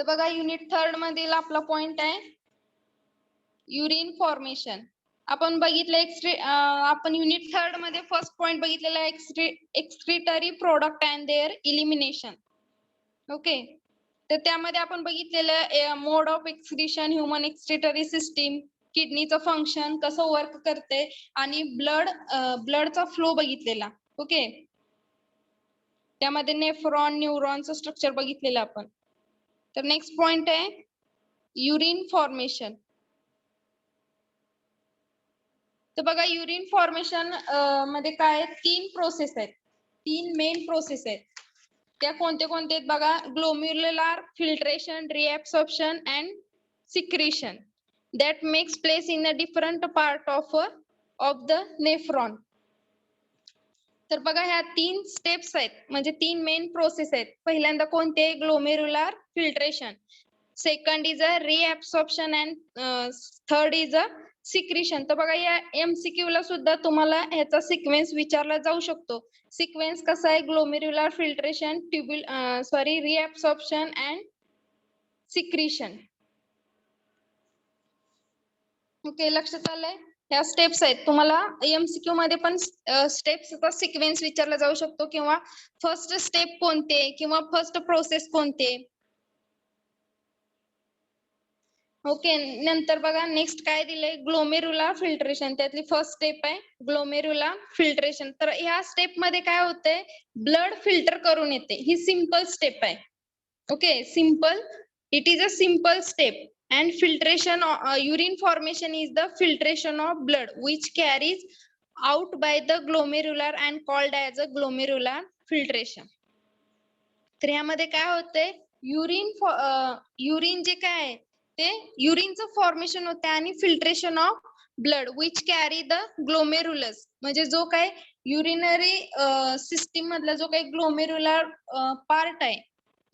तर बघा युनिट 3 मधील आपला पॉइंट आहे युरिन फॉर्मेशन. आपण बघितलं आपण युनिट 3 मध्ये फर्स्ट पॉइंट बघितलेला आहे excretory product and their elimination. Okay, तर त्यामध्ये आपण बघितलेलं mode of excretion, human excretory system, किडनीचं फंक्शन कसं वर्क करते आणि ब्लडचा फ्लो बघितलेला. ओके, त्यामध्ये नेफ्रॉन न्यूरॉनचं स्ट्रक्चर बघितलेलं आपण. तर नेक्स्ट पॉइंट आहे युरिन फॉर्मेशन. तर बघा युरिन फॉर्मेशन मध्ये काय 3 प्रोसेस आहेत, 3 मेन प्रोसेस आहेत. त्या कोणते कोणते आहेत बघा, glomerular filtration, reabsorption and secretion that makes place in a different part of the nephron. तर बघा ह्या 3 स्टेप्स आहेत, म्हणजे 3 मेन प्रोसेस आहेत. पहिल्यांदा कोणते, glomerular filtration, second is a reabsorption and third is a secretion. तर बघा या MCQ ला सुद्धा तुम्हाला ह्याचा सिक्वेन्स विचारला जाऊ शकतो. सिक्वेन्स कसा आहे, glomerular filtration, reabsorption and secretion. Okay, लक्षात आलंय. ह्या स्टेप्स आहेत. तुम्हाला MCQ मध्ये पण स्टेप्सचा सिक्वेन्स विचारला जाऊ शकतो, किंवा फर्स्ट स्टेप कोणते किंवा फर्स्ट प्रोसेस कोणते. ओके, नंतर बघा नेक्स्ट काय दिलंय, ग्लोमेरुलर फिल्ट्रेशन. त्यातली फर्स्ट स्टेप आहे ग्लोमेरुलर फिल्ट्रेशन. तर ह्या स्टेप मध्ये काय होतंय, ब्लड फिल्टर करून येते. ही सिंपल स्टेप आहे. Okay, simple, it is a simple step. And filtration, urine formation is the filtration of blood which carries out by the glomerular and called as a glomerular filtration. तर यामध्ये काय होतंय, urine जे काय आहे ते युरिनचं formation होते आणि filtration of blood which carry the glomerulus, म्हणजे जो काय युरिनरी सिस्टीम मधला जो काही ग्लोमेरुलर पार्ट आहे.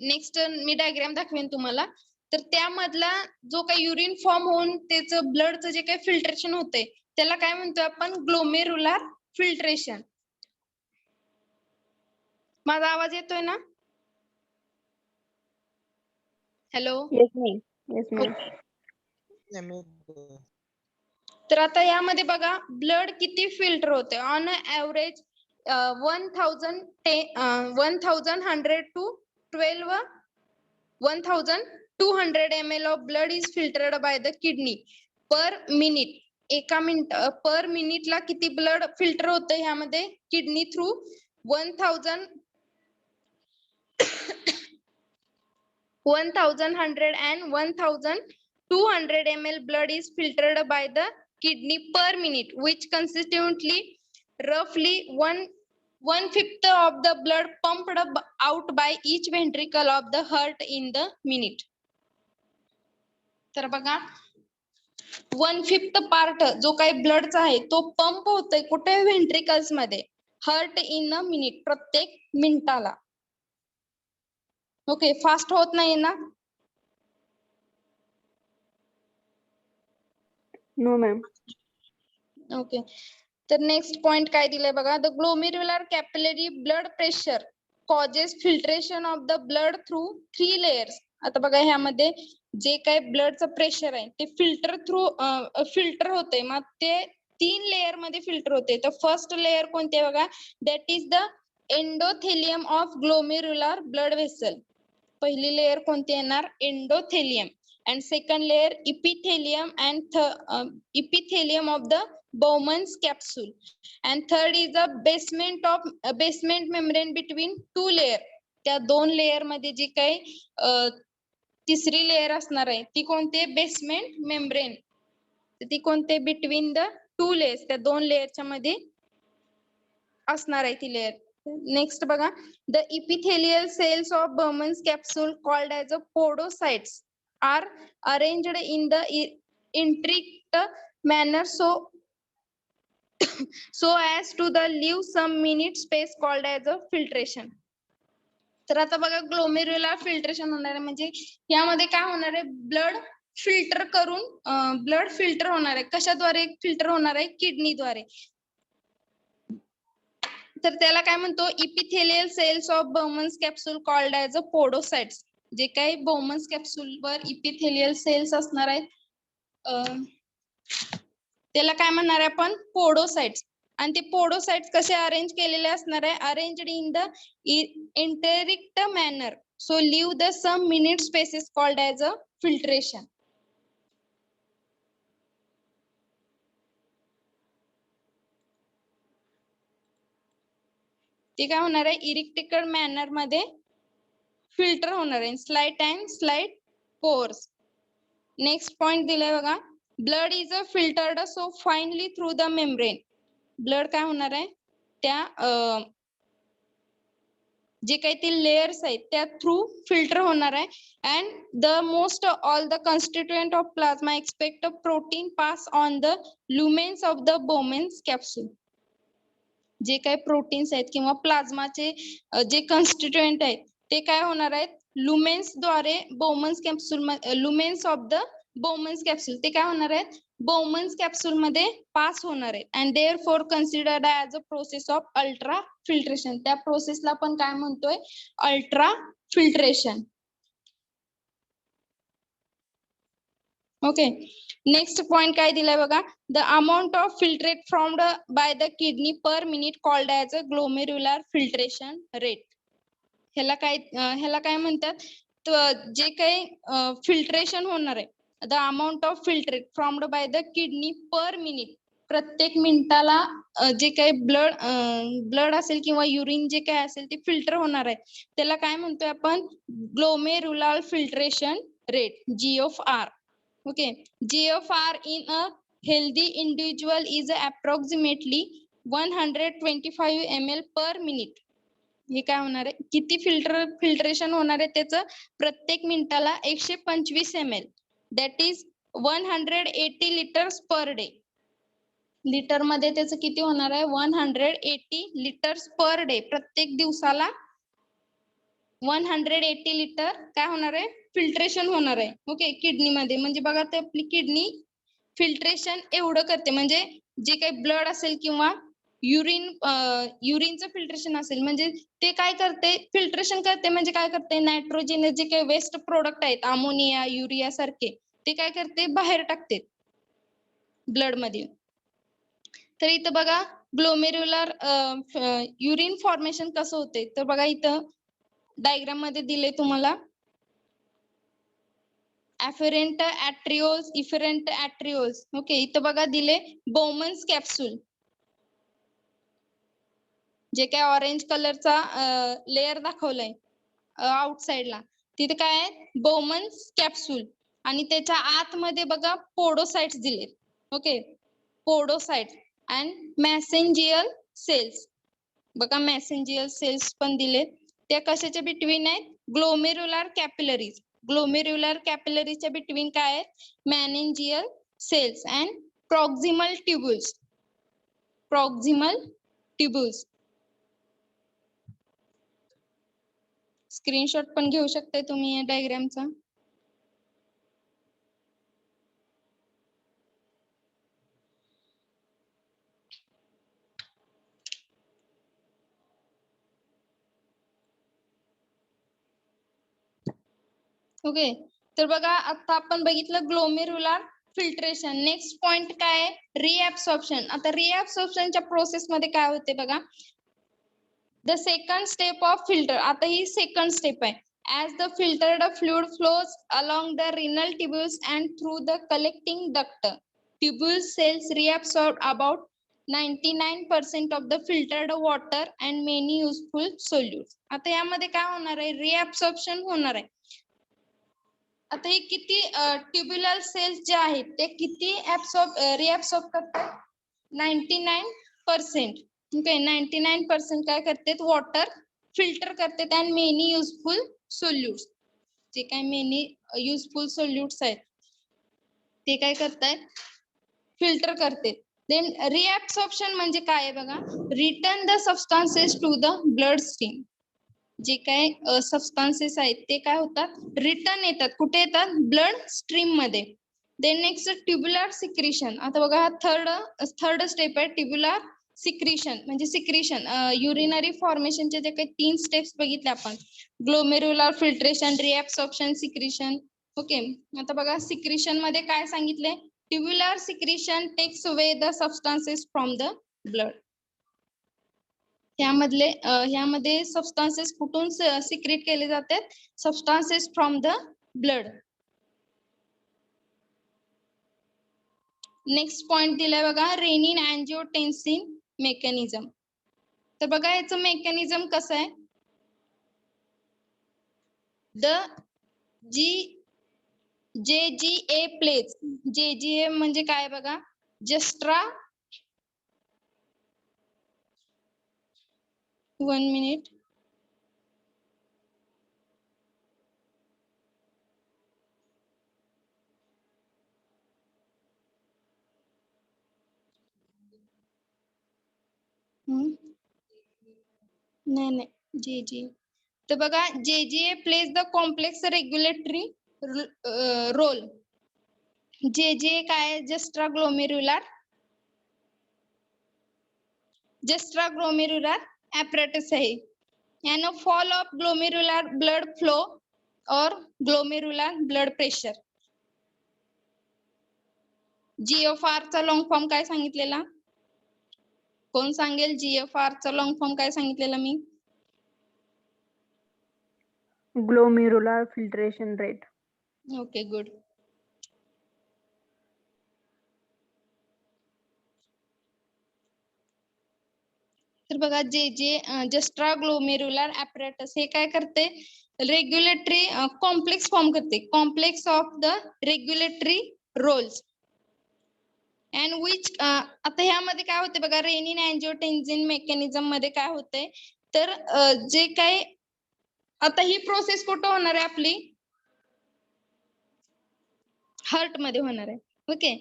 नेक्स्ट मी डायग्राम दाखवेन तुम्हाला. तर त्यामधला जो काही युरिन फॉर्म होऊन त्याचं ब्लडचं जे काही फिल्ट्रेशन होते त्याला काय म्हणतो आपण, ग्लोमेरुलर फिल्ट्रेशन. माझा आवाज येतोय ना? हॅलो. तर आता यामध्ये बघा ब्लड किती फिल्टर होते. On average 1200 ml of blood is filtered by the kidney per minute. एका मिनिट पर मिनिटला किती ब्लड फिल्टर होतं ह्यामध्ये, kidney through 1100 and 1200 ml blood is filtered by the kidney per minute, which constituently roughly 1/5 of the blood pumped out by each ventricle of the heart in the minute. तर बघा 1/5 part जो काही ब्लडचा आहे तो pump होतोय कुठे, व्हेंट्रिकल्स मध्ये, hurt in a minute, प्रत्येक मिनिटाला. ओके, फास्ट होत नाही ना? No ma'am. ओके, तर नेक्स्ट पॉइंट काय दिलंय बघा, the glomerular capillary blood pressure causes filtration of the blood through 3 layers. आता बघा ह्यामध्ये जे काही ब्लडचं प्रेशर आहे ते फिल्टर होते, मग ते 3 लेयर मध्ये फिल्टर होते. तर फर्स्ट लेयर कोणते बघा, that is the endothelium of glomerular blood vessel. पहिली लेयर कोणती येणार, endothelium. and second layer epithelium of the Bowman's capsule, and third is the basement membrane between 2 layer. त्या 2 लेयर मध्ये जी काही तिसरी लेयर असणार आहे ती कोणती, बेसमेंट मेम्ब्रेन. ती कोणते, बिटवीन द 2 लेयर्स, त्या 2 लेयरच्या मध्ये असणार आहे ती लेयर. नेक्स्ट बघा, the epithelial cells of Bowman's capsule called as a podocytes are arranged in the intricate manner so as to leave some minute space called as a filtration. तर आता बघा ग्लोमेरुलर फिल्ट्रेशन होणार आहे, म्हणजे यामध्ये काय होणार आहे, ब्लड फिल्टर होणार आहे. कशाद्वारे फिल्टर होणार आहे, किडनीद्वारे. तर त्याला काय म्हणतो, epithelial cells of Bowman's capsule called as a podocytes. जे काही बोमन्स कॅप्सूलवर इपिथेलियल सेल्स असणार आहेत त्याला काय म्हणणार आहे आपण पोडोसाइट्स. आणि ते पोडोसाइट्स कसे अरेंज केलेले असणार आहे arranged in the intricate manner. So leave the some minute spaces called as a filtration. ते काय होणार आहे इरिक्टेड मॅनर मध्ये फिल्टर होणार आहे slight and slight pores. Next point दिलाय बघा blood is a filtered so finally through the membrane. Blood काय होणार आहे त्या जे काही ते लेयर्स आहेत त्या थ्रू फिल्टर होणार आहे. And the most all the constituent of plasma expect a protein pass on the lumens of the Bowman's capsule. जे काही प्रोटीन्स आहेत किंवा प्लाझ्माचे जे कॉन्स्टिट्युएंट आहेत ते काय होणार आहेत लुमेन्स द्वारे Bowman's capsule lumens of the Bowman's capsule ते काय होणार आहेत बोमन्स कॅप्सूल मध्ये पास होणार आहेत. And therefore considered as a process of ultra filtration. त्या प्रोसेसला आपण काय म्हणतोय ultra filtration. Okay next point काय दिलाय बघा the amount of filtrate formed by the kidney per minute called as a glomerular filtration rate. ह्याला काय म्हणतात जे काही फिल्ट्रेशन होणार आहे the amount of filtrate formed by the kidney per minute. प्रत्येक मिनिटाला जे काही ब्लड असेल किंवा युरिन जे काही असेल ते फिल्टर होणार आहे त्याला काय म्हणतोय आपण glomerular filtration rate GFR. Okay, GFR in a healthy individual is approximately 125 ml per minute. हे काय होणार आहे किती फिल्ट्रेशन होणार आहे त्याचं प्रत्येक मिनिटाला 125 ml. That is 180 litres per day. Litre मध्ये त्याचं किती होणार आहे 180 लिटर्स पर डे. प्रत्येक दिवसाला 180 लिटर काय होणार आहे फिल्ट्रेशन होणार आहे. ओके किडनी मध्ये म्हणजे बघा ते आपली किडनी फिल्ट्रेशन एवढं करते म्हणजे जे काही ब्लड असेल किंवा युरिनचं फिल्ट्रेशन असेल म्हणजे ते काय करते फिल्ट्रेशन करते म्हणजे काय करते नायट्रोजन जे काही वेस्ट प्रोडक्ट आहेत अमोनिया युरिया सारखे ते काय करते बाहेर टाकते ब्लड मध्ये. तर इथं बघा ग्लोमेरुलर युरिन फॉर्मेशन कसं होते तर बघा इथं डायग्राम मध्ये दिले तुम्हाला afferent arterioles efferent arterioles. Okay इथं बघा दिले बोमन्स कॅप्सूल जे काय ऑरेंज कलरचा लेअर दाखवलाय आउटसाइडला तिथे काय आहे बोमन्स कॅप्सूल आणि त्याच्या आतमध्ये बघा पोडोसाइट्स दिलेत. Okay podocytes and mesangial cells. बघा मेसेंजियल सेल्स पण दिलेत त्या कशाच्या बिटवीन आहेत ग्लोमेरुलर कॅपिलरीज. ग्लोमेरुलर कॅपिलरीच्या बिटवीन काय आहेत meningeal cells and proximal tubules. Proximal tubules. Screenshot पण घेऊ शकताय तुम्ही या डायग्रामचा. ओके तर बघा आता आपण बघितलं ग्लोमेरुलर फिल्ट्रेशन. नेक्स्ट पॉइंट काय आहे रिऍब्सॉर्प्शन. आता रिऍब्सॉर्प्शनच्या प्रोसेस मध्ये काय होते बघा the second step of filter. आता ही सेकंड स्टेप आहे. As the filtered fluid flows along the renal tubules and through the collecting duct, tubule cells reabsorb about 99% of the filtered water and many useful solutes. आता यामध्ये काय होणार आहे रिऍब्सॉर्प्शन होणार आहे. आता हे किती ट्युब्युलर सेल्स जे आहेत ते किती रिऍब्सॉर्ब करतात 99%. ओके 99% काय करतात वॉटर फिल्टर करतात अँड मेनी युजफुल सोल्युट्स. जे काय मेनी युजफुल सोल्युट्स आहेत ते काय करतायत फिल्टर करते. देन रिऍब्सॉर्प्शन म्हणजे काय आहे बघा return the substances to the blood stream. जे काय सबस्टान्सेस आहेत ते काय होतात रिटर्न येतात कुठे येतात ब्लड स्ट्रीम मध्ये. Then next tubular secretion. आता बघा हा थर्ड स्टेप आहे ट्युब्युलर सिक्रिशन म्हणजे सिक्रिशन युरिनरी फॉर्मेशनचे जे काही 3 स्टेप्स बघितले आपण, glomerular filtration, reabsorption, secretion. Okay, आता बघा सिक्रिशन मध्ये काय सांगितले, tubular secretion takes away the substances from the blood. ह्यामध्ये सबस्टान्सेस कुठून सिक्रेट केले जातात, substances from the blood. Next point दिलाय बघा, रेनिन अँजिओटेन्सिन मेकॅनिझम. तर बघा याचं मेकॅनिझम कसं आहे, JGA प्लेज. JGA म्हणजे काय बघा, जस्ट्रा, 1 मिनिट. नाही JGA. तर बघा JGA plays the complex regulatory role. JGA काय, जस्ट्रा ग्लोमेरुलर apparatus आहे. यानं fall of glomerular blood flow और ग्लोमेरुलर ब्लड प्रेशर. GFR चा लॉंग फॉर्म काय सांगितलेला, कोण सांगेल? GFR चा लॉंग फॉर्म काय सांगितलेला मी? Glomerular filtration rate. Okay, good. तर बघा जस्ट्रा ग्लोमेरुलर apparatus हे काय करते, रेग्युलेटरी कॉम्प्लेक्स फॉर्म करते, complex of the regulatory roles and which. आता ह्यामध्ये काय होते बघा, रेनिन अँजिओटेन्सिन मेकॅनिझम मध्ये काय होते, तर जे काय आता ही प्रोसेस कुठं होणार आहे आपली, हार्ट मध्ये होणार आहे. ओके,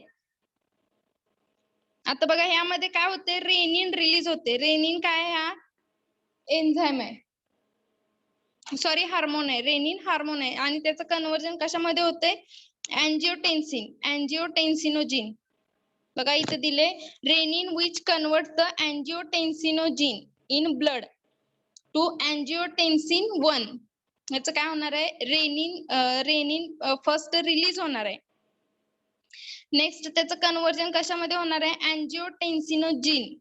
आता बघा ह्यामध्ये काय होते, रेनिन रिलीज होते. रेनिन काय, हा एन्झाइम आहे, सॉरी हार्मोन आहे, रेनिन हार्मोन आहे, आणि त्याचं कन्वर्जन कशामध्ये होते, अँजिओटेन्सिनोजिन. बघा इथे दिले, renin which convert the angiotensinogen in blood to angiotensin 1. याचं काय होणार आहे, रेनिन फर्स्ट रिलीज होणार आहे. नेक्स्ट त्याचं कन्वर्जन कशामध्ये होणार आहे, अँजिओटेन्सिनोजिन,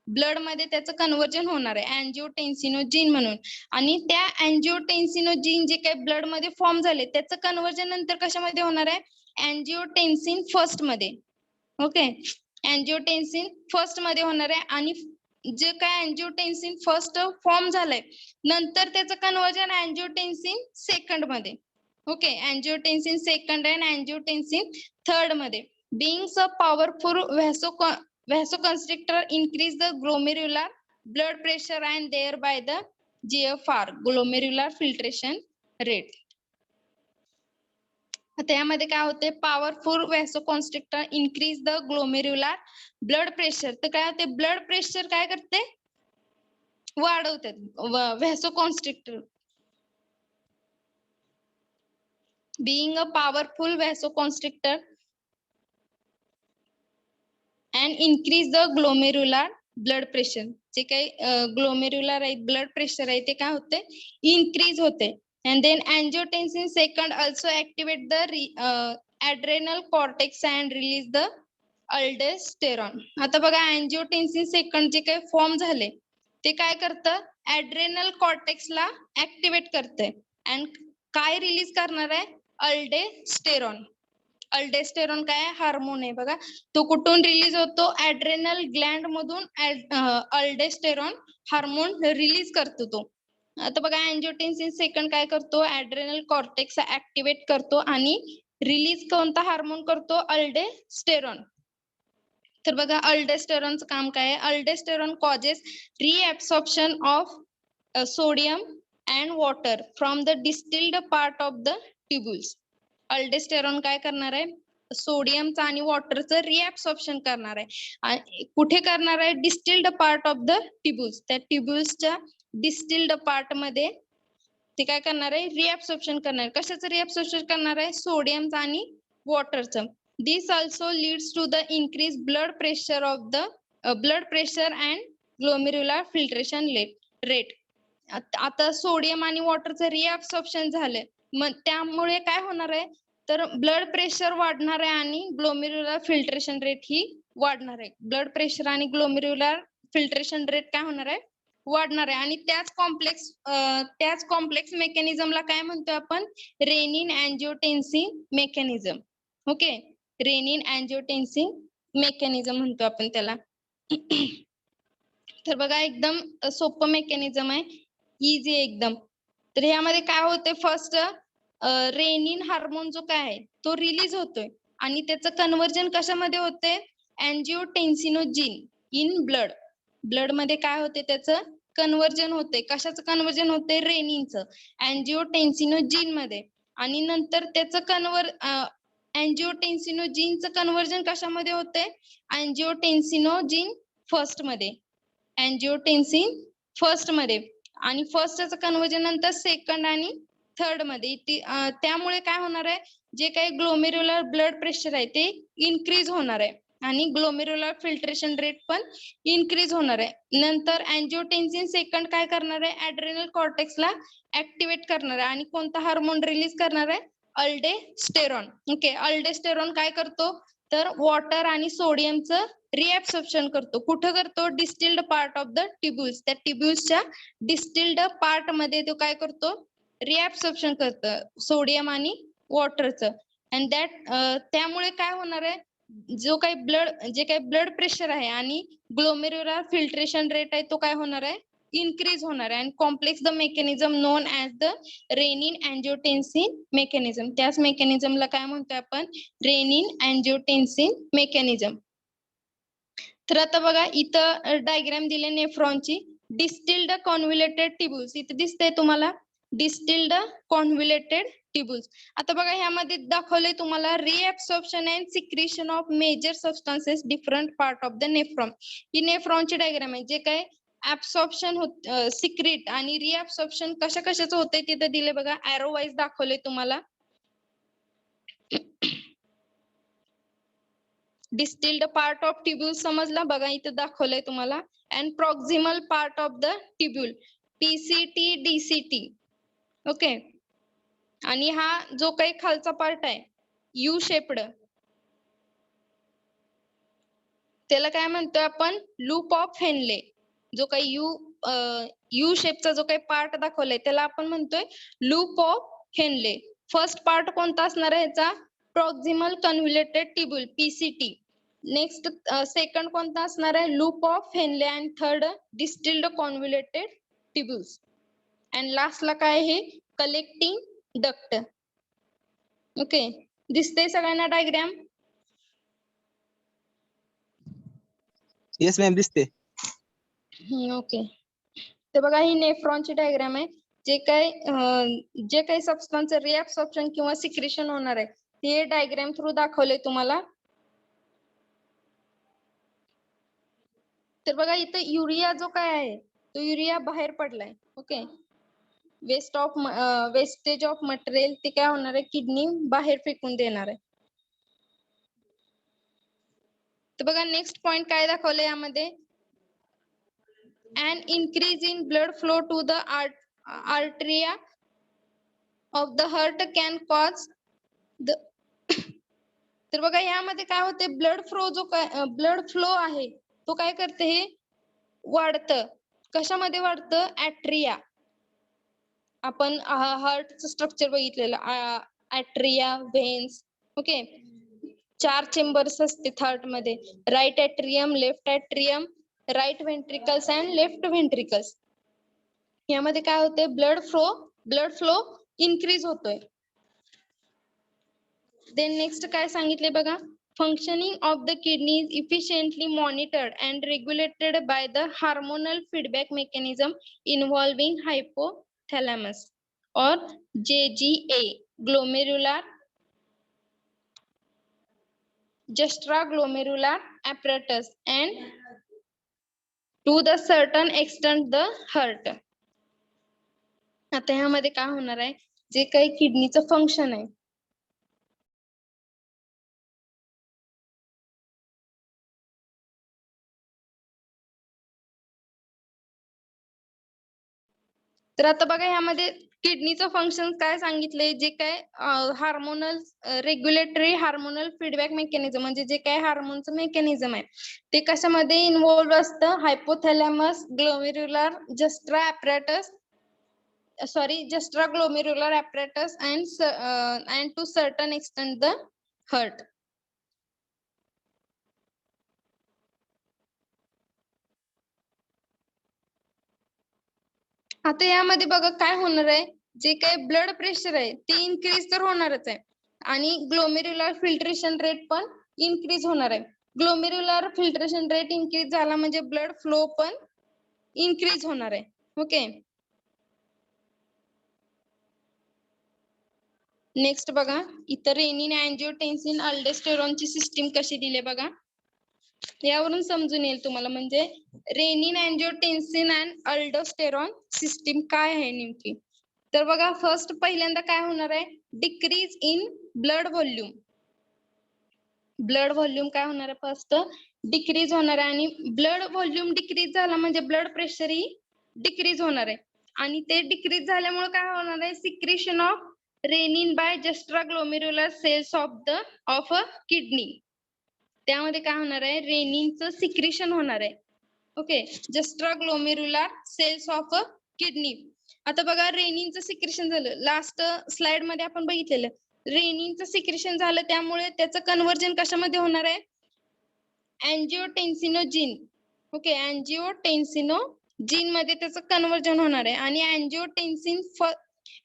ब्लड मध्ये त्याचं कन्वर्जन होणार आहे अँजिओटेन्सिनोजिन म्हणून. आणि त्या अँजिओटेन्सिनोजिन जे काही ब्लड मध्ये फॉर्म झाले त्याचं कन्वर्जन नंतर कशामध्ये होणार आहे, अँजिओटेन्सिन फर्स्ट मध्ये. ओके, अँजिओटेन्सिन फर्स्ट मध्ये होणार आहे. आणि जे काय अँजिओटेन्सिन फर्स्ट फॉर्म झालंय नंतर त्याचं कन्वर्जन अँजिओटेन्सिन सेकंड मध्ये. ओके, अँजिओटेन्सिन सेकंड आणि अँजिओटेन्सिन थर्ड मध्ये. Being a powerful vasoconstrictor increase the glomerular blood pressure and thereby the GFR, glomerular filtration rate. आता यामध्ये काय होते, powerful vasoconstrictor increase the glomerular blood pressure. तर काय होते, ब्लड प्रेशर काय करते, वाढवते vasoconstrictor. being a powerful vasoconstrictor and increase the glomerular blood pressure. जे काही ग्लोमेरुलर आहे ब्लड प्रेशर आहे ते काय होते, इनक्रीज होते. and then angiotensin second also activate the adrenal cortex and release the aldosterone. आता बघा angiotensin second जे काही फॉर्म झाले ते काय करतं, adrenal cortex ला ऍक्टिव्हेट करते and काय रिलीज करणार आहे, अल्डेस्टेरॉन. अल्डेस्टेरॉन काय हार्मोन आहे बघा, तो कुठून रिलीज होतो, ऍड्रेनल ग्लँड मधून अल्डेस्टेरॉन हार्मोन रिलीज करतो तो. आता बघा अँजिओटेन्सिन सेकंड काय करतो, ऍड्रेनल कॉर्टेक्स ऍक्टिव्हेट करतो आणि रिलीज कोणता हार्मोन करतो, अल्डेस्टेरॉन. तर बघा अल्डेस्टेरॉनचं काम काय आहे, aldosterone causes reabsorption of sodium and water from the distilled part of the tubules. Aldosterone काय करणार आहे, सोडियमचं आणि वॉटरचं रिअब्सॉर्प्शन करणार आहे. कुठे करणार आहे, distilled part of the tubules. त्या ट्युब्युल्सच्या डिस्टिल्ड पार्ट मध्ये ते काय करणार आहे, रिअब्सॉर्प्शन करणार आहे. कशाचं रिअब्सॉर्प्शन करणार आहे, सोडियमचं आणि वॉटरचं. This also leads to the increase blood pressure of the blood pressure and glomerular filtration rate. आता सोडियम आणि वॉटरचं रिअब्सॉर्प्शन झालंय, मग त्यामुळे काय होणार आहे, तर ब्लड प्रेशर वाढणार आहे आणि ग्लोमेरुलर फिल्ट्रेशन रेट ही वाढणार आहे. ब्लड प्रेशर आणि ग्लोमेरुलर फिल्ट्रेशन रेट काय होणार आहे, वाढणार आहे. आणि त्याच कॉम्प्लेक्स मेकॅनिझमला काय म्हणतो आपण, renin angiotensin mechanism. Okay, renin angiotensin mechanism म्हणतो आपण त्याला. तर बघा एकदम सोपं मेकॅनिझम आहे, इझी एकदम. तर यामध्ये काय होते, फर्स्ट रेनिन हार्मोन जो काय आहे तो रिलीज होतोय आणि त्याचं कन्व्हर्जन कशामध्ये होते, अँजिओटेन्सिनोजिन इन ब्लड मध्ये काय होते, त्याचं कन्व्हर्जन होते. कशाचं कन्व्हर्जन होते, रेनिनचं अँजिओटेन्सिनोजिन मध्ये. आणि नंतर त्याचं अँजिओटेन्सिनोजिनचं कन्व्हर्जन कशामध्ये होते, अँजिओटेन्सिनोजिन फर्स्ट मध्ये, अँजिओटेन्सिन फर्स्ट मध्ये. आणि फर्स्टचं कन्व्हर्जन नंतर सेकंड आणि थर्ड मध्ये. त्यामुळे काय होणार आहे, जे काही ग्लोमेरुलर ब्लड प्रेशर आहे ते इन्क्रीज होणार आहे आणि ग्लोमेरुलर फिल्ट्रेशन रेट पण इन्क्रीज होणार आहे. नंतर अँजिओटेन्सिन सेकंड काय करणार आहे, ऍड्रेनल कॉर्टेक्सला ऍक्टिव्हेट करणार आहे आणि कोणता हार्मोन रिलीज करणार आहे, अल्डेस्टेरॉन. ओके, अल्डेस्टेरॉन काय करतो, तर वॉटर आणि सोडियमचं रिअब्सॉर्प्शन करतो. कुठं करतो, distilled part of the tubules. त्या ट्युब्युल्सच्या डिस्टिल्ड पार्ट मध्ये तो काय करतो, रिअब्सॉर्प्शन करतं सोडियम आणि वॉटरचं. अँड त्यामुळे काय होणार आहे, जे काही ब्लड प्रेशर आहे आणि ग्लोमेरुलर फिल्ट्रेशन रेट आहे तो काय होणार आहे, इन्क्रीज होणार आहे. And complex the mechanism known as the renin angiotensin mechanism. त्याच मेकॅनिझमला काय म्हणतोय आपण, रेनिन अँजिओटेन्सिन मेकॅनिझम. तर आता बघा इथं डायग्राम दिले नेफ्रॉनची. डिस्टिल्ड कॉन्व्होल्युटेड ट्युब्युल्स इथे दिसतंय तुम्हाला, डिस्टिल्ड कॉन्व्होल्युटेड ट्युब्युल्स. आता बघा ह्यामध्ये दाखवलंय तुम्हाला reabsorption and secretion of major substances different part of the nephron. ही नेफ्रॉनची डायग्राम आहे. जे काय ऍब्सॉर्प्शन होत, सिक्रिट आणि रिअब्सॉर्प्शन कशा कशाचं होतंय तिथे दिले बघा, एरो वाईज दाखवलंय तुम्हाला. डिस्टिल्ड पार्ट ऑफ ट्युब्यूल समजला, बघा इथे दाखवलंय तुम्हाला. And proximal part of the ट्युब्यूल, PCT DCT. Okay, आणि हा जो काही खालचा पार्ट आहे यू शेप्ड, त्याला काय म्हणतोय आपण, लूप ऑफ हेनले. जो काही यू शेपचा जो काही पार्ट दाखवलाय त्याला आपण म्हणतोय loop of Henle. First part कोणता असणार आहे ह्याचा, proximal convoluted tubule PCT. Next second कोणता असणार आहे, loop of Henle. And third distilled convoluted tubules. And लास्टला काय आहे, कलेक्टिंग डक्ट. ओके, दिसतंय सगळ्यांना डायग्राम? येस मॅम, दिसते. ओके, तर बघा ही नेफ्रॉनची डायग्राम आहे. जे काही सबस्टन्स रिअब्सॉर्प्शन किंवा सिक्रेशन होणार आहे ते डायग्राम थ्रू दाखवले तुम्हाला. तर बघा इथं युरिया जो काय आहे तो युरिया बाहेर पडलाय. ओके, वेस्टेज ऑफ मटेरियल ते काय होणार आहे, किडनी बाहेर फेकून देणार आहे. तर बघा नेक्स्ट पॉइंट काय दाखवलंय यामध्ये, an increase in blood flow to the arteria of the heart can cause the तर बघा यामध्ये काय होते, ब्लड फ्लो आहे तो काय करते, हे वाढतं. कशामध्ये वाढतं, ऍट्रिया. आपण हार्टचं स्ट्रक्चर बघितलेलं, ऍट्रिया, व्हेन्स. ओके, 4 चेंबर्स असते हार्ट मध्ये, right atrium, left atrium, right ventricles and left ventricles. यामध्ये काय होते, ब्लड फ्लो इन्क्रीज होतोय. देन नेक्स्ट काय सांगितले बघा, functioning of the kidney is efficiently monitored and regulated by the hormonal feedback mechanism involving hypothalamus और JGA, glomerular juxtaglomerular apparatus, and to the certain extent the heart. आता ह्यामध्ये काय होणार आहे, जे काही किडनीचं फंक्शन आहे तर आता बघा ह्यामध्ये किडनीचं फंक्शन काय सांगितलंय, जे काय hormonal regulatory hormonal feedback mechanism म्हणजे जे काय हार्मोनचं मेकॅनिझम आहे ते कशामध्ये इन्व्हॉल्व असतं, हायपोथॅलॅमस ग्लोमेरुलर जस्ट्रा apparatus juxtaglomerular apparatus and to certain extent the heart. आता यामध्ये बघा काय होणार आहे, जे काही ब्लड प्रेशर आहे ते इन्क्रीज तर होणारच आहे आणि ग्लोमेरुलर फिल्ट्रेशन रेट पण इन्क्रीज होणार आहे. ग्लोमेरुलर फिल्ट्रेशन रेट इन्क्रीज झाला म्हणजे ब्लड फ्लो पण इन्क्रीज होणार आहे. ओके, नेक्स्ट बघा इतर रेनिन अँजिओटेन्सिन अल्डोस्टेरॉनची सिस्टीम कशी दिली बघा, यावरून समजून येईल तुम्हाला. म्हणजे रेनिन अँजिओटेन्सिन अँड अल्डोस्टेरॉन सिस्टीम काय आहे नेमकी. तर बघा फर्स्ट पहिल्यांदा काय होणार आहे, decrease in blood volume. Blood volume काय होणार आहे, फर्स्ट डिक्रीज होणार आहे आणि ब्लड व्हॉल्यूम डिक्रीज झाला म्हणजे ब्लड प्रेशर ही डिक्रीज होणार आहे आणि ते डिक्रीज झाल्यामुळे काय होणार आहे, secretion of renin by juxtaglomerular cells of a kidney. त्यामध्ये काय होणार आहे, रेनिनचं सिक्रेशन होणार आहे. Okay, juxtaglomerular cells of a kidney. आता बघा रेनिनचं सिक्रेशन झालं, लास्ट स्लाइड मध्ये आपण बघितलेलं रेनिनचं सिक्रेशन झालं त्यामुळे त्याचं कन्व्हर्जन कशामध्ये होणार आहे, अँजिओटेन्सिनोजिन. ओके, अँजिओटेन्सिनोजिन मध्ये त्याचं कन्व्हर्जन होणार आहे आणि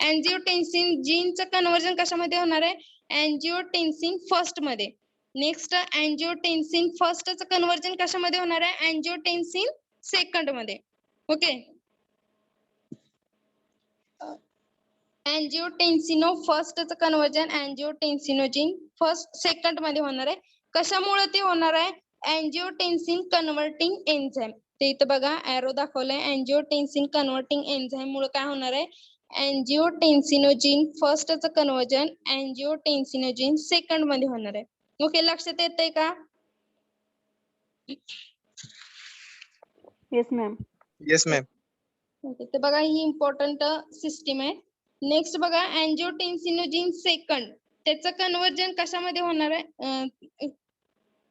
अँजिओटेन्सिन जीनचं कन्व्हर्जन कशामध्ये होणार आहे, अँजिओटेन्सिन फर्स्ट मध्ये. नेक्स्ट अँजिओटेन्सिन फर्स्टचं कन्व्हर्जन कशामध्ये होणार आहे, अँजिओटेन्सिन सेकंड मध्ये. ओके, अँजिओटेन्सिनो फर्स्टचं कन्व्हर्जन अँजिओटेन्सिनोजिन फर्स्ट सेकंड मध्ये होणार आहे. कशामुळे ते होणार आहे, अँजिओटेन्सिन कन्व्हर्टिंग एन्झाइम. ते इथं बघा एरो दाखवलंय, अँजिओटेन्सिन कन्व्हर्टिंग एन्झाइम मुळे काय होणार आहे, अँजिओटेन्सिनोजिन फर्स्टचं कन्व्हर्जन अँजिओटेन्सिनोजिन सेकंड मध्ये होणार आहे. ओके, लक्षात येतंय का? Yes ma'am. Yes ma'am. Okay, तर बघा ही इम्पॉर्टंट सिस्टीम आहे. नेक्स्ट बघा अँजिओटेन्सिनोजिन सेकंड, त्याचं कन्व्हर्जन कशामध्ये होणार आहे,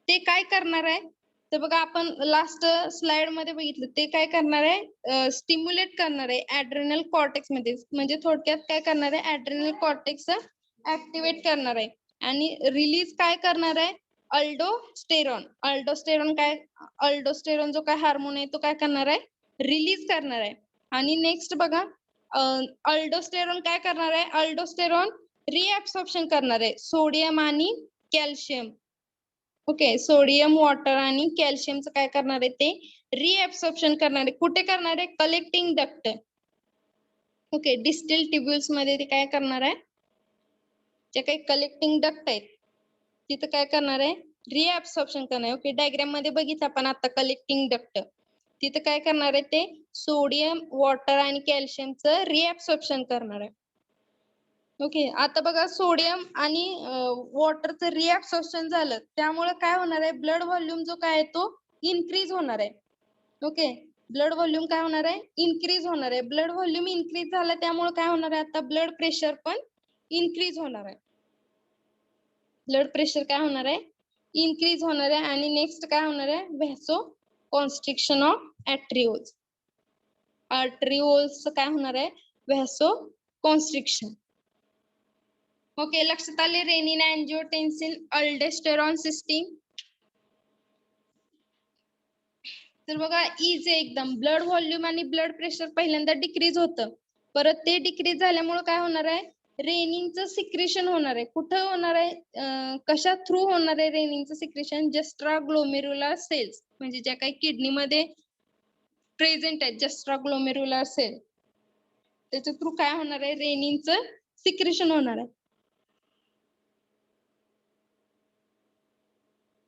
ते काय करणार आहे, तर बघा आपण लास्ट स्लाइड मध्ये बघितलं ते काय करणार आहे, स्टिम्युलेट करणार आहे ऍड्रेनल कॉर्टेक्स मध्ये. म्हणजे थोडक्यात काय करणार आहे, ऍड्रेनल कॉर्टेक्स ऍक्टिव्हेट करणार आहे आणि रिलीज काय करणार आहे, अल्डोस्टेरॉन. अल्डोस्टेरॉन जो काय हार्मोन आहे तो काय करणार आहे, रिलीज करणार आहे. आणि नेक्स्ट बघा अल्डोस्टेरॉन काय करणार आहे, अल्डोस्टेरॉन रिअब्सॉर्प्शन करणार आहे सोडियम आणि कॅल्शियम. ओके, सोडियम वॉटर आणि कॅल्शियमचं काय करणार आहे, ते रिअब्सॉर्प्शन करणार आहे. कुठे करणार आहे, collecting duct. Okay, distal tubules मध्ये ते काय करणार आहे, जे काही कलेक्टिंग डक्ट आहेत तिथं काय करणार आहे, रिअब्सॉर्प्शन करणार आहे. ओके, डायग्राम मध्ये बघितलं आपण आता कलेक्टिंग डक्ट, तिथं काय करणार आहे, ते सोडियम वॉटर आणि कॅल्शियमचं रिअब्सॉर्प्शन करणार आहे. ओके, आता बघा सोडियम आणि वॉटरचं रिअब्सॉर्प्शन झालं त्यामुळे काय होणार आहे, ब्लड व्हॉल्यूम जो काय आहे तो इन्क्रीज होणार आहे. ओके, ब्लड व्हॉल्यूम काय होणार आहे, इन्क्रीज होणार आहे. ब्लड व्हॉल्यूम इन्क्रीज झालं त्यामुळे काय होणार आहे, आता ब्लड प्रेशर पण इन्क्रीज होणार आहे. ब्लड प्रेशर काय होणार आहे, इन्क्रीज होणार आहे. आणि नेक्स्ट काय होणार आहे, व्हॅसो कॉन्स्ट्रिक्शन ऑफ आर्टरिओल्स. आर्टरिओल्स काय होणार आहे, व्हॅसो कॉन्स्ट्रिक्शन. ओके, लक्षात आले रेनिन अँजिओटेन्सिन अल्डोस्टेरॉन सिस्टीम. तर बघा इज एकदम ब्लड व्हॉल्यूम आणि ब्लड प्रेशर पहिल्यांदा डिक्रीज होतं, परत ते डिक्रीज झाल्यामुळे काय होणार आहे, रेनिनचं सिक्रेशन होणार आहे. कुठं होणार आहे, कशा थ्रू होणार आहे रेनिनचं सिक्रेशन, जस्ट्रा ग्लोमेरुलर सेल्स म्हणजे ज्या काही किडनी मध्ये प्रेझेंट आहेत जस्ट्रा ग्लोमेरुलर सेल, त्याच्या थ्रू काय होणार आहे, रेनिनचं सिक्रेशन होणार आहे.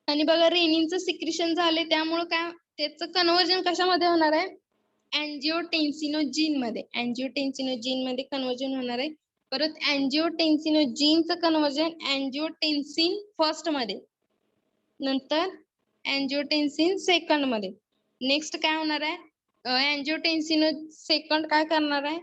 आणि बघा रेनिनचं सिक्रेशन झाले त्यामुळे काय, त्याचं कन्व्हर्जन कशामध्ये होणार आहे, अँजिओटेन्सिनोजिन मध्ये. अँजिओटेन्सिनोजिन मध्ये कन्व्हर्जन होणार आहे. परत अँजिओटेन्सिनोजिनचं कन्व्हर्जन अँजिओटेन्सिन फर्स्ट मध्ये, नंतर अँजिओटेन्सिन सेकंड मध्ये. नेक्स्ट काय होणार आहे, अँजिओटेन्सिनो सेकंड काय करणार आहे,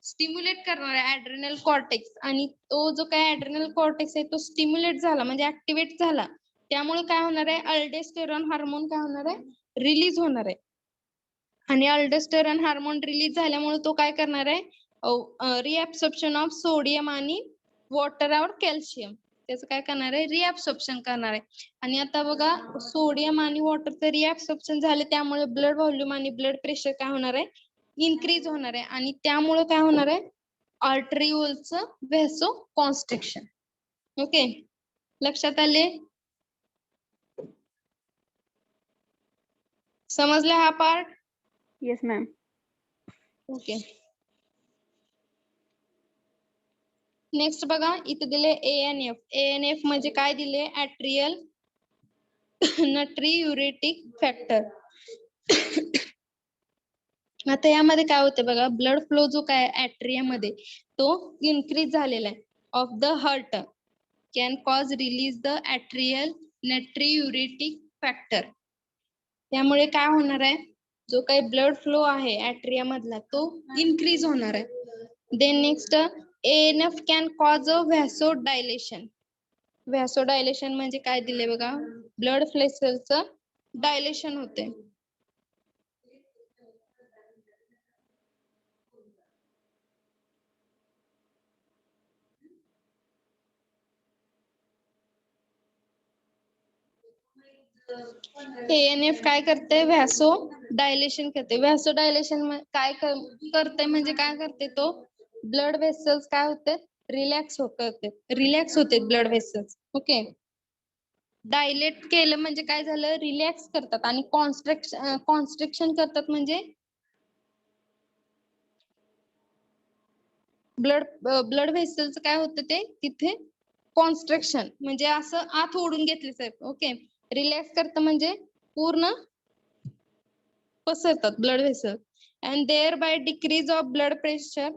स्टिम्युलेट करणार आहे ऍड्रेनल कॉर्टेक्स, आणि तो जो काय ऍड्रेनल कॉर्टेक्स आहे तो स्टिम्युलेट झाला म्हणजे ऍक्टिव्हेट झाला, त्यामुळे काय होणार आहे, अल्डोस्टेरॉन हार्मोन काय होणार आहे, रिलीज होणार आहे. आणि अल्डोस्टेरॉन हार्मोन रिलीज झाल्यामुळे तो काय करणार आहे, रिअब्सॉर्प्शन ऑफ सोडियम आणि वॉटर और कॅल्शियम, त्याचं काय करणार आहे, रिअब्सॉर्प्शन करणार आहे. आणि आता बघा सोडियम आणि वॉटरचं रिअब्सॉर्प्शन झाले, त्यामुळे ब्लड व्हॉल्यूम आणि ब्लड प्रेशर काय होणार आहे, इन्क्रीज होणार आहे. आणि त्यामुळे काय होणार आहे, आर्टरिओलचं व्हॅसो कॉन्स्ट्रिक्शन. ओके, लक्षात आले, समजला हा part? Yes ma'am. Okay, next बघा इथे दिले ANF. ANF म्हणजे काय दिले, ऍट्रियल नट्रियुरेटिक फॅक्टर. आता यामध्ये काय होते बघा, ब्लड फ्लो जो काय ऍट्रिया मध्ये तो इन्क्रीज झालेला आहे of the heart can cause release the atrial natriuretic factor. त्यामुळे काय होणार आहे, जो काही ब्लड फ्लो आहे ऍट्रिया मधला तो इन्क्रीज होणार आहे. Then next ANF can cause a vasodilation. Vasodilation म्हणजे काय दिले बघा, ब्लड व्हेसलचं डायलेशन होते. ANF काय करते, व्हॅसो डायलेशन करते. व्हॅसो डायलेशन काय करते म्हणजे काय करते, तो ब्लड व्हेसल्स काय होते, रिलॅक्स होते ब्लड व्हेसल्स. ओके, डायलेट केलं म्हणजे काय झालं, रिलॅक्स करतात. आणि कॉन्स्ट्रिक्शन करतात म्हणजे ब्लड व्हेसल्स काय होतं, ते तिथे कॉन्स्ट्रक्शन म्हणजे असं आत ओढून घेतले साहेब. ओके, रिलॅक्स करतं म्हणजे पूर्ण पसरतात blood vessel. And thereby decrease of blood pressure.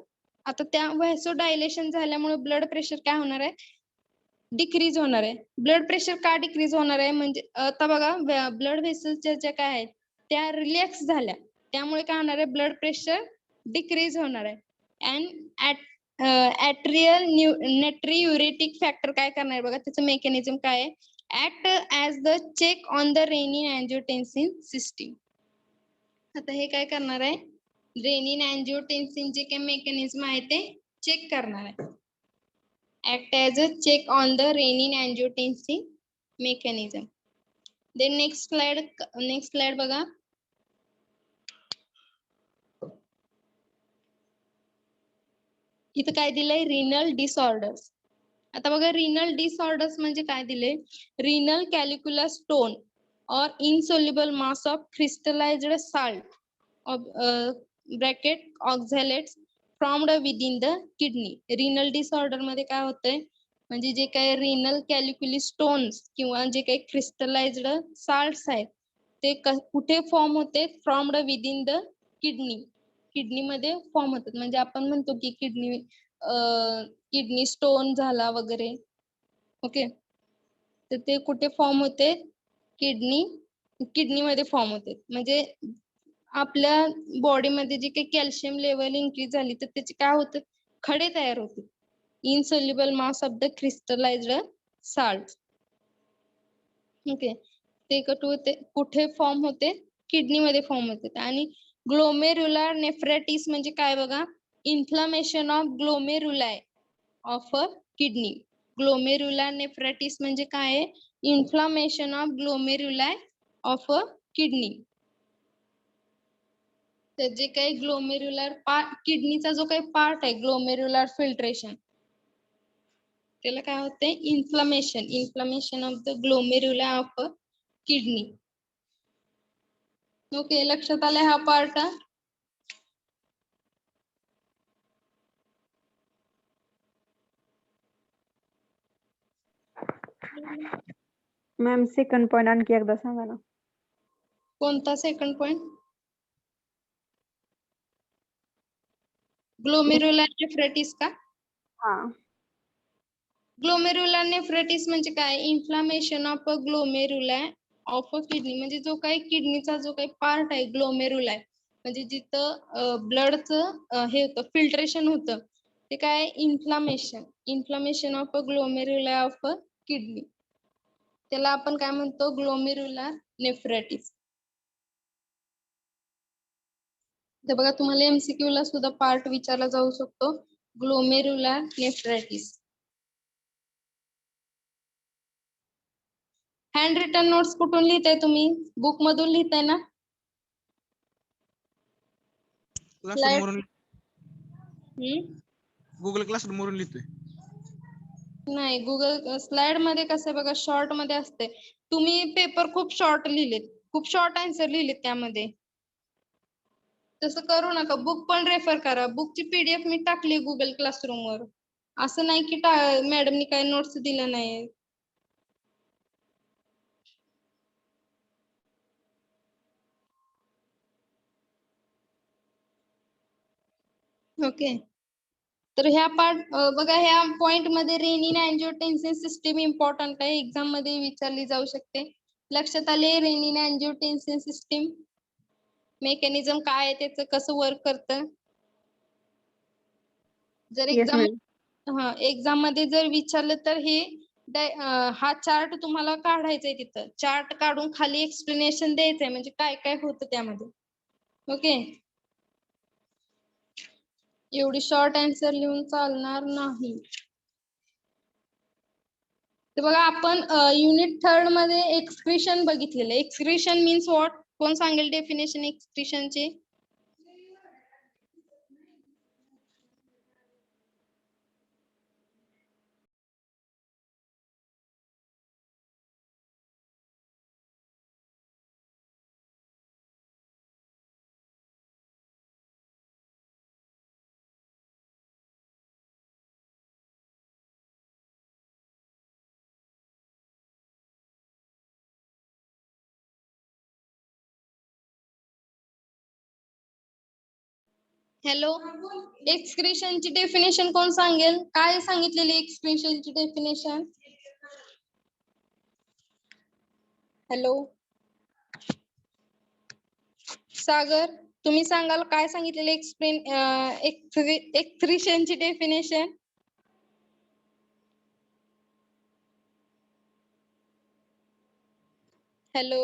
आता त्या व्हॅसो डायलेशन झाल्यामुळे ब्लड प्रेशर काय होणार आहे, डिक्रीज होणार आहे. ब्लड प्रेशर का डिक्रीज होणार आहे म्हणजे आता बघा ब्लड व्हेसलच्या ज्या काय आहेत त्या रिलॅक्स झाल्या, त्यामुळे काय होणार आहे, ब्लड प्रेशर डिक्रीज होणार आहे. अँड ऍट्रियल नट्रियुरेटिक फॅक्टर काय करणार आहे बघा, त्याचं मेकॅनिझम काय आहे, act as the check on the renin angiotensin system. आता हे काय करणार आहे, रेनिन अँजिओटेन्सिन जे काही मेकॅनिझम आहे ते चेक करणार आहे. Act as a check on the renin angiotensin mechanism. Then next slide बघा. इथं काय दिलंय, रिनल डिसऑर्डर्स. आता बघा रिनल डिसऑर्डर्स म्हणजे काय दिले, रिनल कॅल्क्युलर स्टोन और insoluble mass of crystallized salt bracket oxalates formed within the kidney. Renal disorder मध्ये काय होतंय, म्हणजे जे काही रिनल कॅल्क्युली स्टोन्स किंवा जे काही क्रिस्टलाइज्ड साल्ट्स आहेत ते कुठे फॉर्म होते, फ्रॉम्ड विदिन द किडनी. किडनी मध्ये फॉर्म होतात. म्हणजे आपण म्हणतो की किडनी स्टोन झाला वगैरे. ओके, तर ते कुठे फॉर्म होते, किडनी मध्ये फॉर्म होते. म्हणजे आपल्या बॉडीमध्ये जी काही कॅल्शियम लेवल इन्क्रीज झाली तर त्याचे काय होतं, खडे तयार होते, insoluble mass of the crystallised salt. Okay, ते कुठे फॉर्म होते, किडनी मध्ये फॉर्म होते. आणि ग्लोमेरुलर नेफ्रायटिस म्हणजे काय बघा, inflammation of glomeruli of a kidney. Glomerular nephritis म्हणजे काय आहे, inflammation of glomeruli of a kidney. तर जे काही ग्लोमेरुलर किडनीचा जो काही पार्ट आहे ग्लोमेरुलर फिल्ट्रेशन, त्याला काय होते, inflammation of the glomeruli of a kidney. Okay, लक्षात आलाय हा पार्ट. मॅम सेकंड पॉइंट आणखी एकदा सांगा ना. कोणता सेकंड पॉइंट, ग्लोमेरुलर नेफ्रायटिस का? हा. ग्लोमेरुलर नेफ्रायटिस म्हणजे काय, inflammation of a glomeruli of a kidney. म्हणजे जो काही किडनीचा जो काही पार्ट आहे ग्लोमेरुलाई म्हणजे जिथं ब्लडचं हे होतं फिल्ट्रेशन होतं ते काय inflammation of a glomerula of a kidney, त्याला आपण काय म्हणतो ग्लोमेरुलर नेफ्रायटिस. तर बघा तुम्हाला MCQ ला सुद्धा पार्ट विचारला जाऊ शकतो ग्लोमेरुलर नेफ्रायटिस. हँड रिटन नोट्स कुठून लिहिताय तुम्ही? बुक मधून लिहिताय ना? क्लासरूम वरून हम्म गुगल क्लासरूम वरून लिहितोय. नाही, गुगल स्लाइड मध्ये कसं आहे बघा, शॉर्ट मध्ये असते. तुम्ही पेपर खूप शॉर्ट लिहिलेत, खूप शॉर्ट आन्सर लिहिलेत त्यामध्ये. तसं करू नका, बुक पण रेफर करा. बुकची PDF मी टाकली गुगल क्लासरूम वर. असं नाही की मॅडमनी काही नोट्स दिल्या नाही. ओके, तर ह्या पार्ट बघा, ह्या पॉइंट मध्ये रेनिन अँजिओटेन्सिन सिस्टीम इम्पॉर्टंट आहे, एक्झाम मध्ये विचारली जाऊ शकते. लक्षात आले? रेनिन अँजिओटेन्सिन सिस्टीम मेकॅनिझम काय आहे, त्याचं कसं वर्क करतं. जर येस मॅम. एक्झाम मध्ये जर विचारलं तर हे हा चार्ट तुम्हाला काढायचा आहे, तिथं चार्ट काढून खाली एक्सप्लेनेशन द्यायचंय म्हणजे काय काय होतं त्यामध्ये. ओके, एवढी शॉर्ट आन्सर लिहून चालणार नाही. तर बघा आपण युनिट 3 मध्ये एक्सक्रिशन बघितलेलं. Excretion means what? कोण सांगेल डेफिनेशन एक्सक्रिशनची? हॅलो, एक्सक्रिशनची डेफिनेशन कोण सांगेल? काय सांगितलेली एक्सक्रिशनची डेफिनेशन? हॅलो सागर, तुम्ही सांगाल काय सांगितलेले एक्सक्रिशनची डेफिनेशन? हॅलो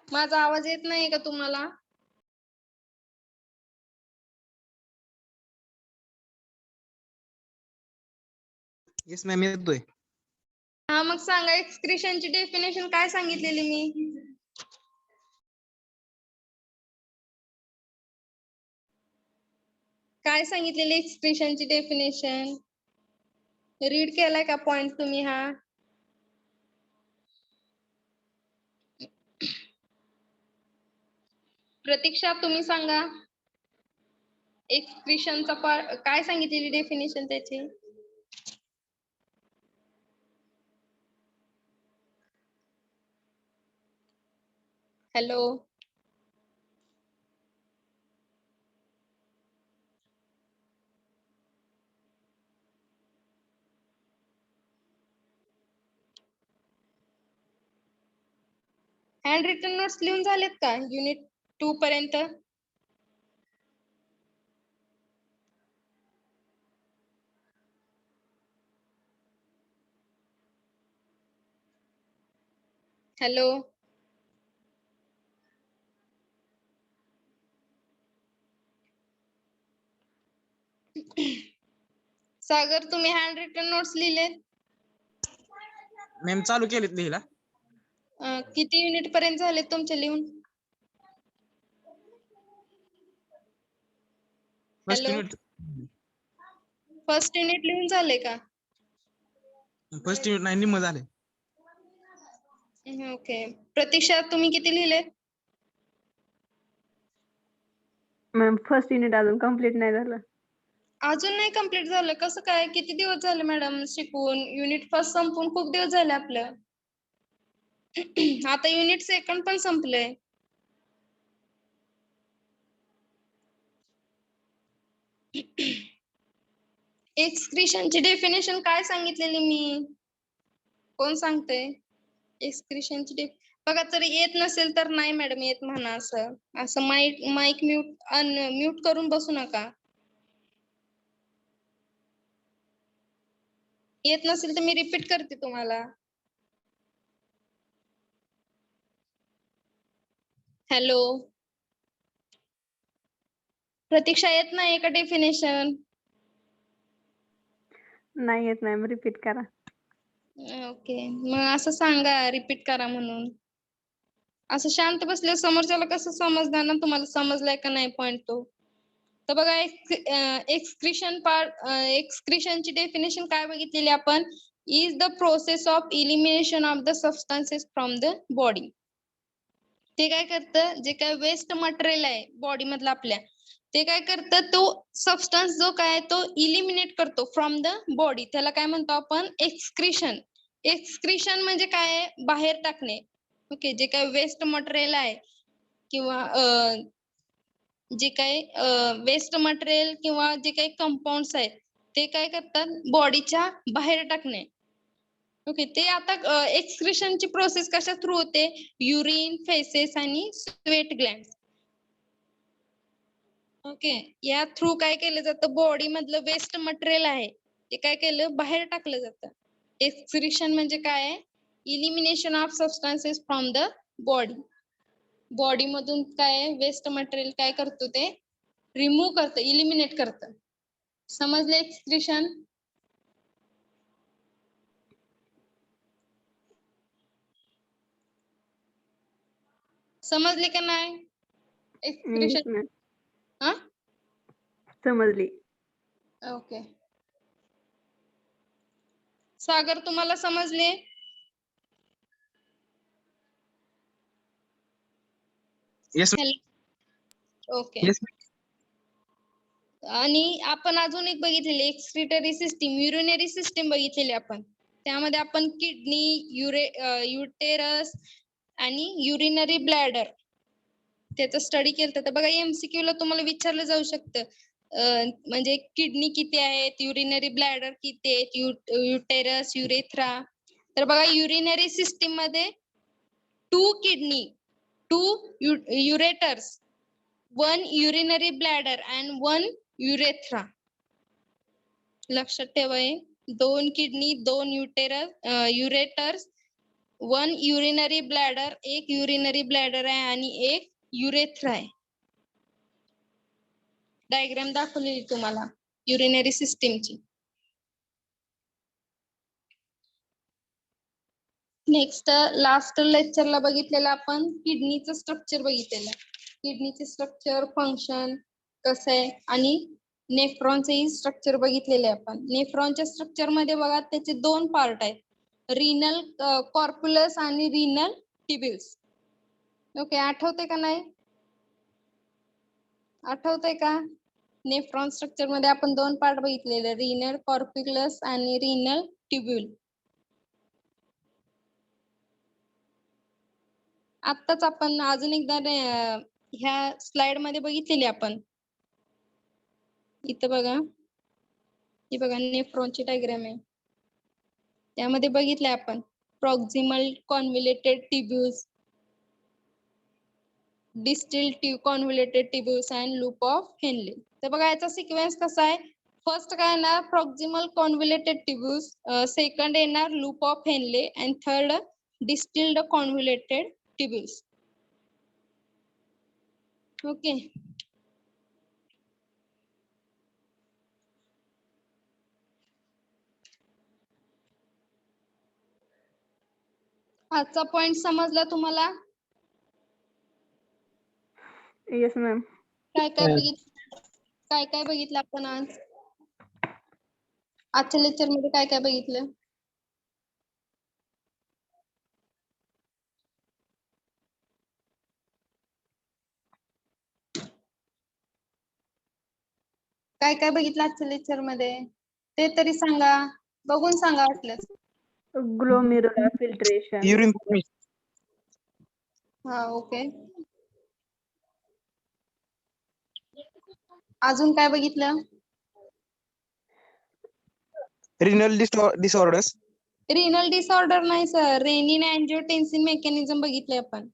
माझा आवाज येत नाही का तुम्हाला? येस मॅम येतोय. हा मग सांगा, एक्सक्रिशनची डेफिनेशन काय सांगितलेली मी? काय सांगितलेली एक्सक्रिशनची डेफिनेशन? रीड केलाय का पॉइंट तुम्ही? हा प्रतीक्षा, तुम्ही सांगा एक्सक्रिशनचा काय सांगितलेली डेफिनेशन त्याची? हॅलो हँड रिटन नोट्स लिहून झालेत का युनिट 2 पर्यंत? हॅलो सागर, तुम्ही हँड रिटन नोट्स लिहिले? मॅम चालू केलेत लिहिला. किती युनिट पर्यंत झाले तुमचे लिहून? First hello, unit first unit लिहून झाले का? नाही, निम्म झाले. ओके, प्रतीक्षा तुम्ही किती लिहिले? मॅम फर्स्ट युनिट अजून कम्प्लीट नाही झालं. अजून नाही कम्प्लीट झालं? कसं काय? किती दिवस झाले मॅडम शिकून? युनिट फर्स्ट संपून खूप दिवस झाले आपलं. आता युनिट सेकंड पण संपलंय. एक्सक्रिशनची डेफिनेशन काय सांगितलेली मी? कोण सांगते? एक्सक्रिशनची बघा जर येत नसेल तर नाही मॅडम येत म्हणा असं असं माईक म्यूट करून बसू नका. येत नसेल तर मी रिपीट करते तुम्हाला. हॅलो प्रतीक्षा येत नाही का डेफिनेशन? नाही येत मॅम, रिपीट करा. ओके मग असं सांगा रिपीट करा म्हणून. असं शांत बसल्यावर समोरच्याला कसं समजणार ना तुम्हाला समजलाय का नाही पॉइंट तो. तर बघा एक्सक्रिशनची डेफिनेशन काय बघितलेली आपण? Is the process of elimination of the substances from the body. ते काय करतं जे काय वेस्ट मटेरियल आहे बॉडी मधलं आपल्या ते काय करतं तो सबस्टन्स जो काय तो इलिमिनेट करतो फ्रॉम द बॉडी. त्याला काय म्हणतो आपण? एक्सक्रिशन. एक्सक्रिशन म्हणजे काय आहे? बाहेर टाकणे. ओके जे काय वेस्ट मटेरियल आहे किंवा जे काही वेस्ट मटेरियल किंवा जे काही कंपाऊंड्स आहेत ते काय करतात बॉडीच्या बाहेर टाकणे. ओके ते आता एक्सक्रिशनची प्रोसेस कशा थ्रू होते? युरिन, फेसेस आणि स्वेट ग्लँड. ओके या थ्रू काय केलं जातं? बॉडी मधलं वेस्ट मटेरियल आहे ते काय केलं बाहेर टाकलं जातं. एक्सक्रिशन म्हणजे काय आहे? Elimination of substances from the body. Body मधून काय वेस्ट मटेरियल काय करतो ते रिमूव्ह करतं, इलिमिनेट करतं. समजले एक्सक्रिशन? समजले का नाही Yes एक्सक्रिशन? मॅम, हा समजली. ओके सागर तुम्हाला समजले? येस ओके येस आणि आपण अजून एक बघितलेली एक्सक्रिटरी सिस्टीम, युरिनरी सिस्टीम बघितलेली आपण. त्यामध्ये आपण किडनी, युटेरस आणि युरिनरी ब्लॅडर त्याचा स्टडी केलं. तर बघा एमसीक्यू ला तुम्हाला विचारलं जाऊ शकतं म्हणजे किडनी किती आहेत, युरिनरी ब्लॅडर किती आहेत, युटेरस, युरेथ्रा. तर बघा युरिनरी सिस्टीम मध्ये 2 kidney, 2 युरेटर्स, 1 urinary bladder and 1 urethra. लक्षात ठेवा 2 किडनी, 2 युरेटर्स, 1 urinary bladder, एक urinary bladder आहे आणि एक युरेथ्रा आहे. डायग्राम दाखवलेली तुम्हाला युरिनरी सिस्टीमची. नेक्स्ट लास्ट लेक्चरला बघितलेलं आपण किडनीचं स्ट्रक्चर बघितलेलं. किडनीचे स्ट्रक्चर, फंक्शन कसं आहे आणि नेफ्रॉनचेही स्ट्रक्चर बघितलेले आपण. नेफ्रॉनच्या स्ट्रक्चर मध्ये बघा त्याचे 2 पार्ट आहेत, रिनल कॉर्प्युलस आणि रिनल ट्युब्युल्स. ओके आठवते का नाही? आठवतंय का? नेफ्रॉन स्ट्रक्चर मध्ये आपण 2 पार्ट बघितलेले, रिनल कॉर्प्युलस आणि रिनल ट्युब्युल. आत्ताच आपण अजून एकदा ह्या स्लाइड मध्ये बघितलेली आपण. इथं बघा ही बघा नेफ्रॉनची डायग्राम आहे. त्यामध्ये बघितलंय आपण proximal convoluted tubules, distal convoluted tubules and loop of Henle. तर बघा याचा सिक्वेन्स कसा आहे? फर्स्ट काय येणार? प्रॉक्सिमल कॉन्व्होल्युटेड ट्युब्युल्स, सेकंड येणार लूप ऑफ हेनले आणि third distilled convoluted tubules. Okay आजचा पॉइंट समजला तुम्हाला? Yes ma'am. काय काय बघितलं आपण आज? आजच्या लेक्चर मध्ये काय काय बघितलं? काय काय बघितलं आजच्या लेक्चर मध्ये ते तरी सांगा, बघून सांगा वाटलं. Glomerular filtration. युरिन हा ओके अजून काय बघितलं? रिनल डिसऑर्डर्स, रिनल डिसऑर्डर नाही सर, रेनिन अँजिओटेन्सिन मेकॅनिझम बघितलंय आपण.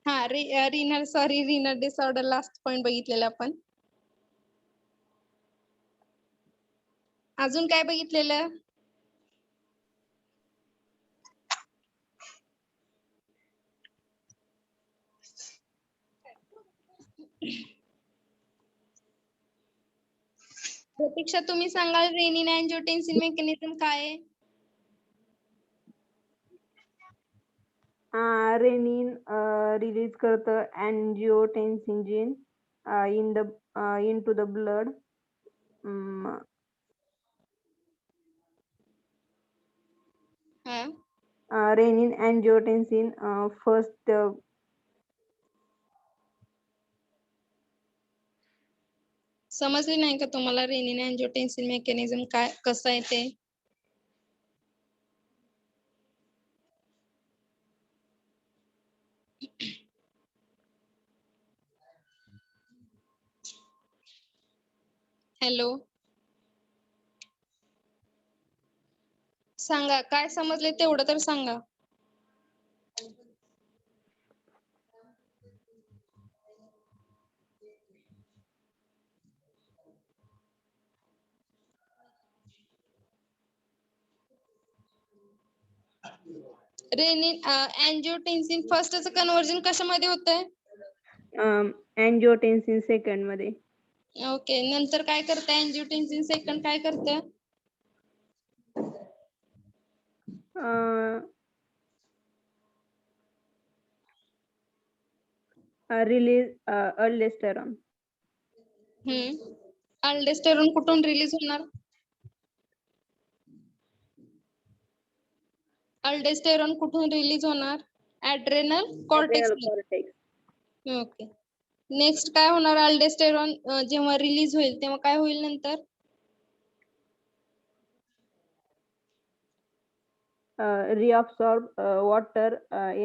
हा रिनल डिसऑर्डर लास्ट पॉइंट बघितलेला आपण. अजून काय बघितलेलं? प्रतीक्षा तुम्ही सांगाल रेनिन अँजिओटेन्सिन मेकॅनिझम काय आहे? रेनिन रिलीज करतं अँजिओटेन्सिन gene into the blood. Renin angiotensin first समजली नाही का तुम्हाला रेनिन अँजिओटेन्सिन मेकॅनिझम काय कसं आहे ते? हॅलो, सांगा काय समजले तेवढं तर सांगा. रेनिन अँजिओटेन्सिन फर्स्टचं कन्व्हर्जन कशामध्ये होतंय? angiotensin second मध्ये. ओके, नंतर काय करतं अँजिओटेन्सिन सेकंड काय करतं? Release aldosterone. अल्डोस्टेरॉन कुठून रिलीज होणार? अल्डोस्टेरॉन कुठून रिलीज होणार? Adrenal cortex. Adrenal cortex. Okay, next काय होणार? अल्डोस्टेरॉन जेव्हा रिलीज होईल तेव्हा काय होईल नंतर? Reabsorb water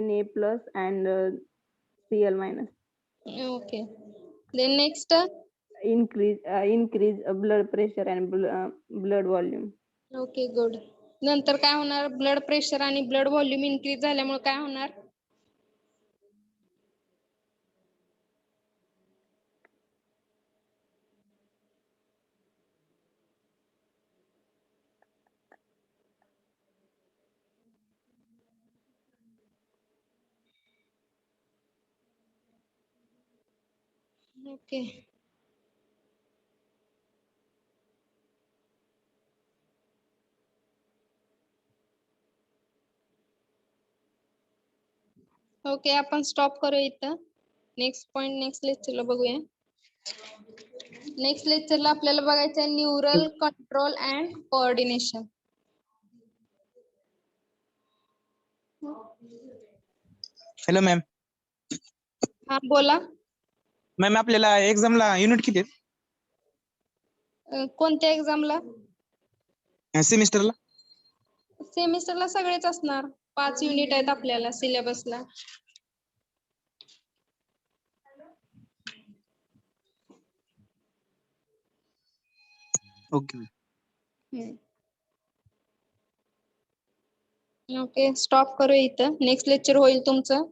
Na plus and Cl minus. Okay, then next increase blood pressure and blood volume. Okay good. नंतर काय होणार? ब्लड प्रेशर आणि ब्लड व्हॉल्यूम इन्क्रीज झाल्यामुळे काय होणार? ओके, ओके आपण स्टॉप करू इथं. नेक्स्ट पॉइंट नेक्स्ट लेक्चरला बघूया. नेक्स्ट लेक्चरला आपल्याला बघायचं आहे neural control and coordination. Hello ma'am. हा बोला. मॅम आपल्याला एक्झामला युनिट किती आहेत? कोणत्या एक्झामला? सेमिस्टरला? सेमिस्टरला सगळेच असणार. 5 युनिट आहेत आपल्याला सिलेबसला. ओके. ओके स्टॉप करू इथं. नेक्स्ट लेक्चर होईल तुमचं